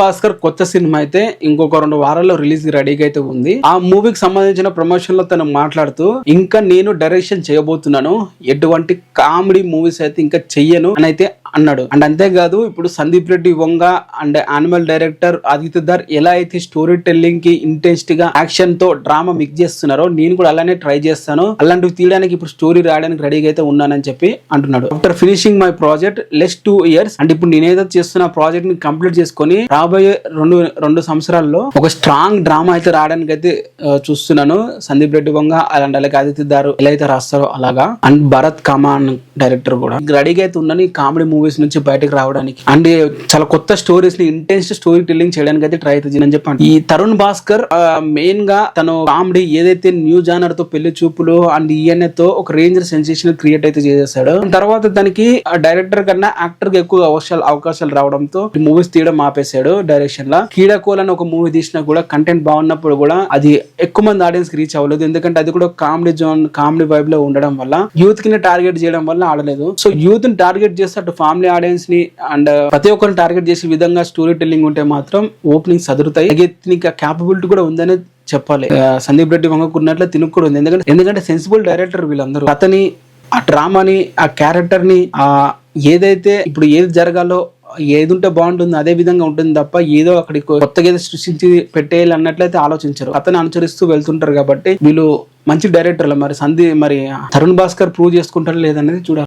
భాస్కర్ కొత్త సినిమా అయితే ఇంకొక 2 వారాల్లో రిలీజ్ రెడీగా అయితే ఉంది. ఆ మూవీకి సంబంధించిన ప్రమోషన్ లో తను మాట్లాడుతూ ఇంకా నేను డైరెక్షన్ చేయబోతున్నాను, ఎటువంటి కామెడీ మూవీస్ అయితే ఇంకా చెయ్యను అని అయితే అన్నాడు. అండ్ అంతేకాదు ఇప్పుడు Sandeep Reddy Vanga and Animal director Aditya Dhar ఎలా అయితే స్టోరీ టెల్లింగ్ కి ఇంట్రెస్ట్ గా యాక్షన్ తో డ్రామా మిక్స్ చేస్తున్నారో నేను కూడా అలానే ట్రై చేస్తాను, అలాంటివి తీయడానికి ఇప్పుడు స్టోరీ రాయడానికి రెడీగా అయితే ఉన్నానని చెప్పి అంటున్నాడు. After finishing my project less 2 years అంటే ఇప్పుడు నేనేదో చేస్తున్న ప్రాజెక్ట్ ని కంప్లీట్ చేసుకొని రాబోయే రెండు సంవత్సరాల్లో ఒక స్ట్రాంగ్ డ్రామా అయితే రావడానికి అయితే చూస్తున్నాను. సందీప్ రెడ్డి వంగ అలాంటి అలాగే ఆదిత్య ధర్ ఎలా అయితే రాస్తారో అలాగా. అండ్ భరత్ కమాన్ డైరెక్టర్ కూడా రెడీగా అయితే ఉన్నాను ఈ కామెడీ మూవీస్ నుంచి బయటకు రావడానికి అండ్ చాలా కొత్త స్టోరీస్ ని ఇంటెన్స్ స్టోరీ టెల్లింగ్ చేయడానికి అయితే ట్రై అవుతుంది చెప్పండి. ఈ తరుణ్ భాస్కర్ మెయిన్ గా తను కామెడీ ఏదైతే న్యూ జానర్ తో పెళ్లి చూపులు అండ్ ఈఎన్ఏ తో ఒక రేంజ్ సెన్సేషన్ క్రియేట్ అయితే చేసేసాడు. తర్వాత తనకి డైరెక్టర్ కన్నా యాక్టర్ కి ఎక్కువ అవకాశాలు రావడంతో మూవీస్ తీయడం ఆపేశాడు. డైరెక్షన్ లా కీడకోల్ అని ఒక మూవీ తీసినా కూడా కంటెంట్ బాగున్నప్పుడు కూడా అది ఎక్కువ మంది ఆడియన్స్ కి రీచ్ అవ్వలేదు, ఎందుకంటే అది కూడా కామెడీ జోన్ కామెడీ వైబ్ లో ఉండడం వల్ల యూత్ కి టార్గెట్ చేయడం వల్ల ఆడలేదు. సో యూత్ ని టార్గెట్ చేస్తే అటు ఫ్యామిలీ ఆడియన్స్ ని అండ్ ప్రతి ఒక్కరిని టార్గెట్ చేసే విధంగా స్టోరీ టెల్లింగ్ ఉంటే మాత్రం ఓపెనింగ్ సదురుతాయి. క్యాపబిలిటీ కూడా ఉందని చెప్పాలి. సందీప్ రెడ్డి వంగకు ఉన్నట్లు తినుకు కూడా ఉంది, ఎందుకంటే సెన్సిబుల్ డైరెక్టర్ వీళ్ళందరూ. అతని ఆ డ్రామాని ఆ క్యారెక్టర్ ని ఏదైతే ఇప్పుడు ఏది జరగాలో ఏది ఉంటే బాగుంటుంది అదే విధంగా ఉంటుంది తప్ప ఏదో అక్కడికి కొత్తగా ఏదో సృష్టించి పెట్టేయాలి అన్నట్లయితే ఆలోచించరు. అతను అనుసరిస్తూ వెళ్తుంటారు కాబట్టి వీళ్ళు మంచి డైరెక్టర్లు. మరి తరుణ్ భాస్కర్ ప్రూవ్ చేసుకుంటారు లేదనేది చూడాలి.